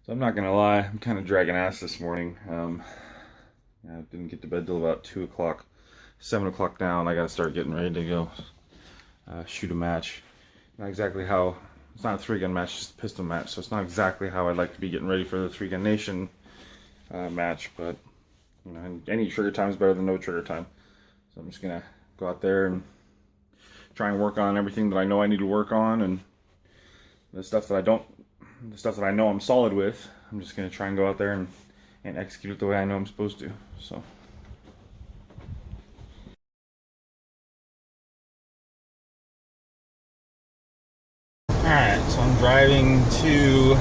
So I'm not gonna lie, I'm kind of dragging ass this morning. I didn't get to bed till about 2 o'clock, 7 o'clock now, and I gotta start getting ready to go shoot a match. Not exactly how, it's not a 3-gun match, it's just a pistol match, so it's not exactly how I'd like to be getting ready for the 3-Gun Nation match, but you know, any trigger time is better than no trigger time. So I'm just gonna go out there and try and work on everything that I know I need to work on, and the stuff that I know I'm solid with, I'm just gonna try and go out there and execute it the way I know I'm supposed to. So. Alright, so I'm driving to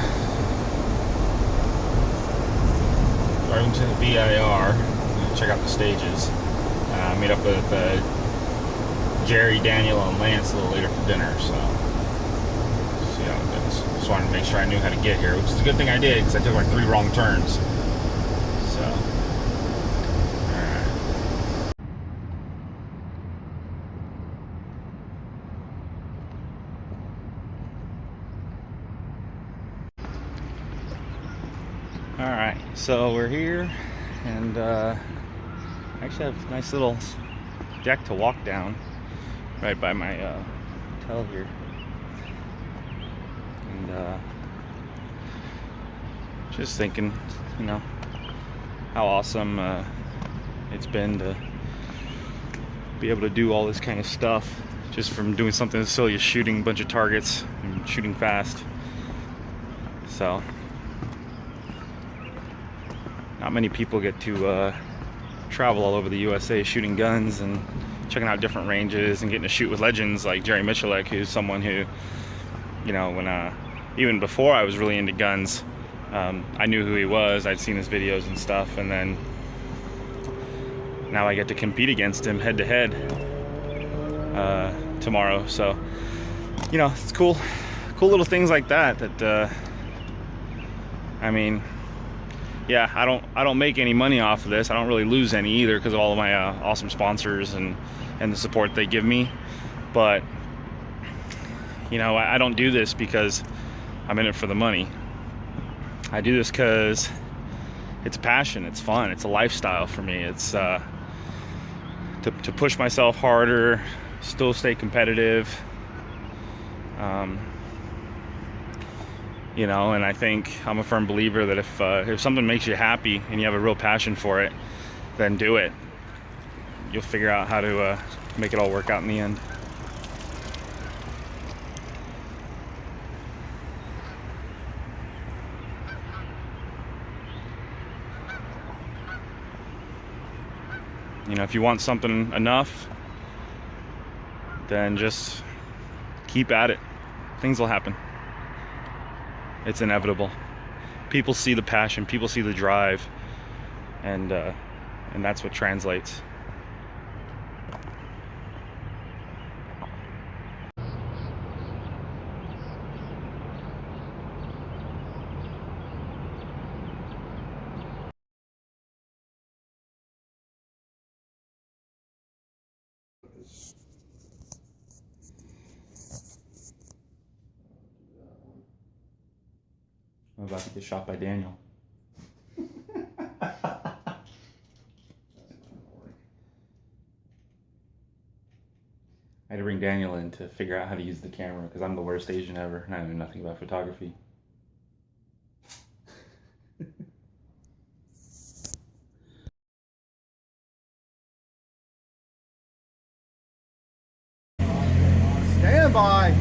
the VIR, check out the stages. Meet up with Jerry, Daniel, and Lance a little later for dinner, so see how it goes. Just wanted to make sure I knew how to get here, which is a good thing I did, because I took like 3 wrong turns. So, alright. Alright, so we're here, and actually have a nice little deck to walk down right by my hotel here. And just thinking, you know, how awesome it's been to be able to do all this kind of stuff just from doing something as silly as shooting a bunch of targets and shooting fast. So not many people get to travel all over the USA shooting guns and checking out different ranges and getting to shoot with legends like Jerry Michalek, who's someone who, you know, when even before I was really into guns, I knew who he was. I'd seen his videos and stuff, and then now I get to compete against him head to head tomorrow. So, you know, it's cool little things like that I mean, yeah, I don't make any money off of this. I don't really lose any either because of all of my awesome sponsors and the support they give me. But you know, I don't do this because I'm in it for the money. I do this because it's a passion, it's fun, it's a lifestyle for me. It's to push myself harder, still stay competitive. You know, and I think I'm a firm believer that if something makes you happy and you have a real passion for it, then do it. You'll figure out how to make it all work out in the end. You know, if you want something enough, then just keep at it. Things will happen. It's inevitable. People see the passion, people see the drive, and that's what translates. I'm about to get shot by Daniel. I had to bring Daniel in to figure out how to use the camera because I'm the worst Asian ever and I know nothing about photography. Stand by.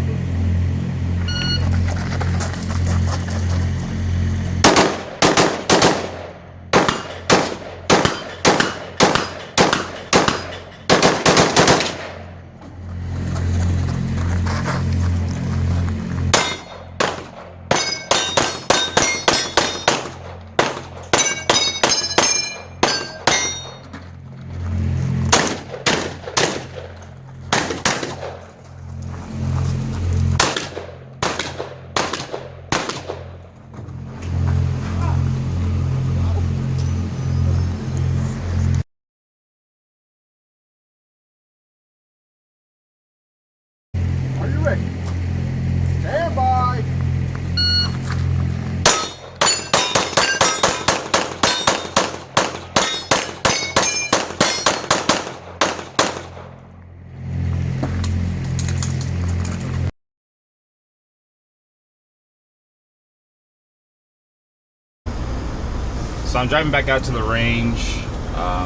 So I'm driving back out to the range.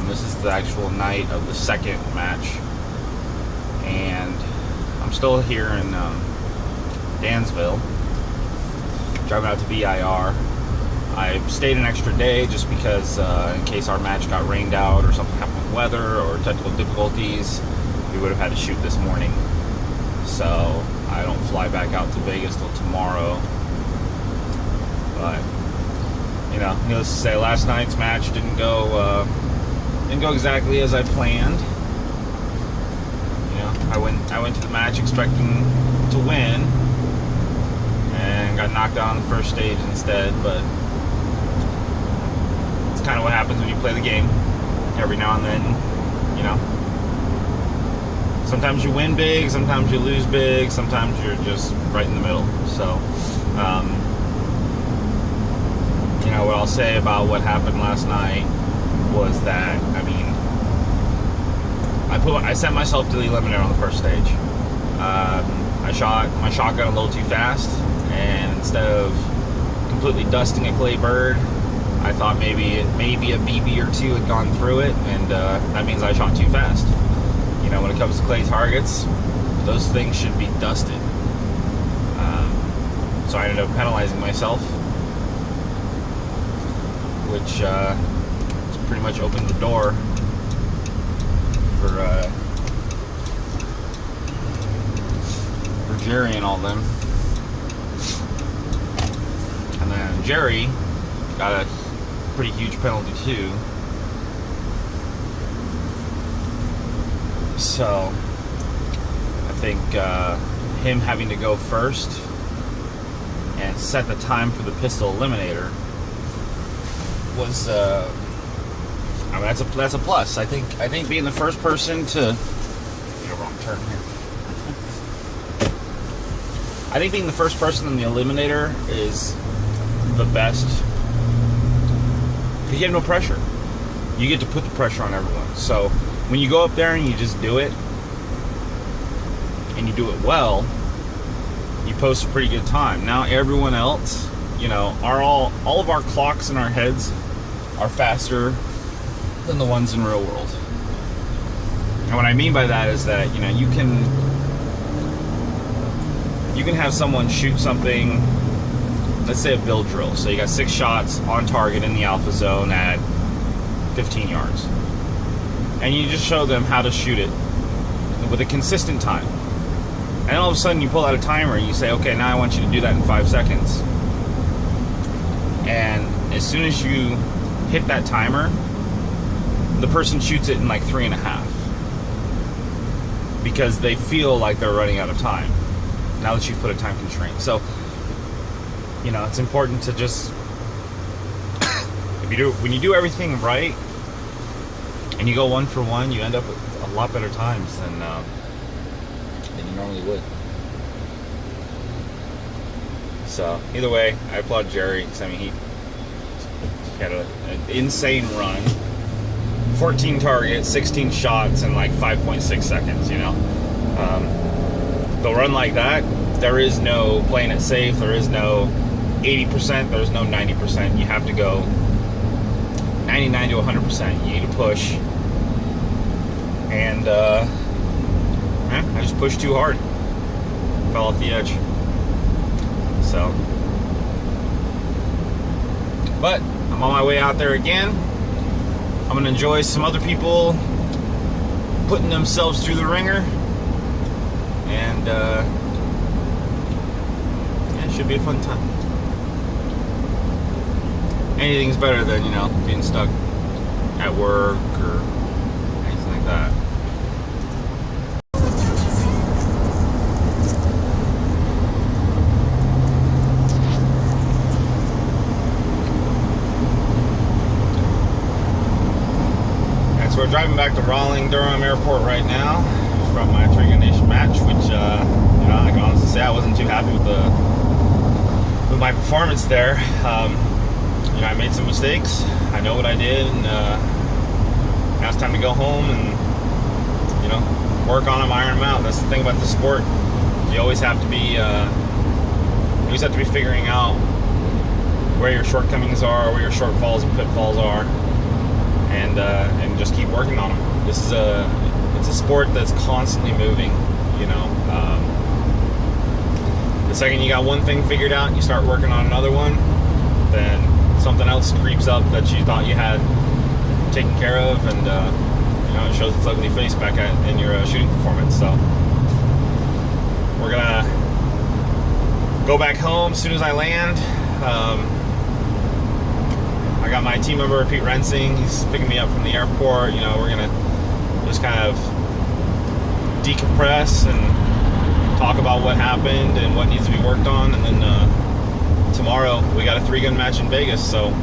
This is the actual night of the second match, and I'm still here in Dansville, driving out to VIR. I stayed an extra day just because in case our match got rained out or something happened with weather or technical difficulties, we would have had to shoot this morning. So I don't fly back out to Vegas till tomorrow. But you know, needless to say, last night's match didn't go exactly as I planned. You know, I went to the match expecting to win, and got knocked out on the first stage instead. But it's kind of what happens when you play the game. Every now and then, you know, sometimes you win big, sometimes you lose big, sometimes you're just right in the middle. So, you know, what I'll say about what happened last night was that, I mean, I sent myself to the eliminator on the first stage. I shot my shotgun a little too fast, and instead of completely dusting a clay bird, I thought maybe a BB or two had gone through it, and that means I shot too fast. You know, when it comes to clay targets, those things should be dusted. So I ended up penalizing myself, which pretty much opened the door for Jerry and all them. And then Jerry got a pretty huge penalty too. So I think him having to go first and set the time for the pistol eliminator was I mean, that's a plus. I think being the first person to wrong turn here. I think being the first person in the eliminator is the best, because you have no pressure. You get to put the pressure on everyone. So when you go up there and you just do it, and you do it well, you post a pretty good time. Now everyone else, you know, all of our clocks in our heads are faster than the ones in real world. And what I mean by that is that, you know, you can have someone shoot something, let's say a build drill. So you got 6 shots on target in the alpha zone at 15 yards. And you just show them how to shoot it with a consistent time. And then all of a sudden you pull out a timer and you say, okay, now I want you to do that in 5 seconds. And as soon as you hit that timer, the person shoots it in like 3.5, because they feel like they're running out of time now that you've put a time constraint. So, you know, it's important to just when you do everything right and you go 1 for 1, you end up with a lot better times than you normally would. So either way, I applaud Jerry, because I mean, he had an insane run. 14 targets, 16 shots in like 5.6 seconds, you know. They'll run like that. There is no playing it safe. There is no 80%. There's no 90%. You have to go 99 to 100%. You need to push. And I just pushed too hard. Fell off the edge. So, but I'm on my way out there again. I'm gonna enjoy some other people putting themselves through the ringer, and yeah, it should be a fun time. Anything's better than, you know, being stuck at work or anything like that. So we're driving back to Raleigh-Durham Airport right now from my 3 Gun Nation match, which you know, I can honestly say I wasn't too happy with my performance there. You know, I made some mistakes. I know what I did, and now it's time to go home and, you know, work on them, iron them out. That's the thing about the sport. You always have to be figuring out where your shortcomings are, where your shortfalls and pitfalls are, and just keep working on them. It's a sport that's constantly moving, you know. The second you got one thing figured out and you start working on another one, then something else creeps up that you thought you had taken care of, and you know, it shows its ugly face back in your shooting performance. So we're gonna go back home as soon as I land. I got my team member Pete Rensing. He's picking me up from the airport. You know, we're gonna just kind of decompress and talk about what happened and what needs to be worked on, and then tomorrow we got a 3-gun match in Vegas, so you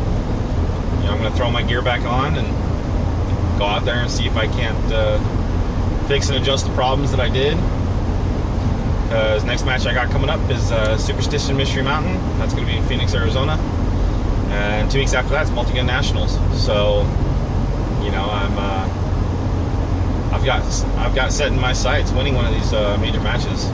know, I'm gonna throw my gear back on and go out there and see if I can't fix and adjust the problems that I did. Because next match I got coming up is Superstition Mystery Mountain. That's gonna be in Phoenix, Arizona, and 2 weeks after that it's Multi-Gun Nationals. So you know, I've got set in my sights winning one of these major matches.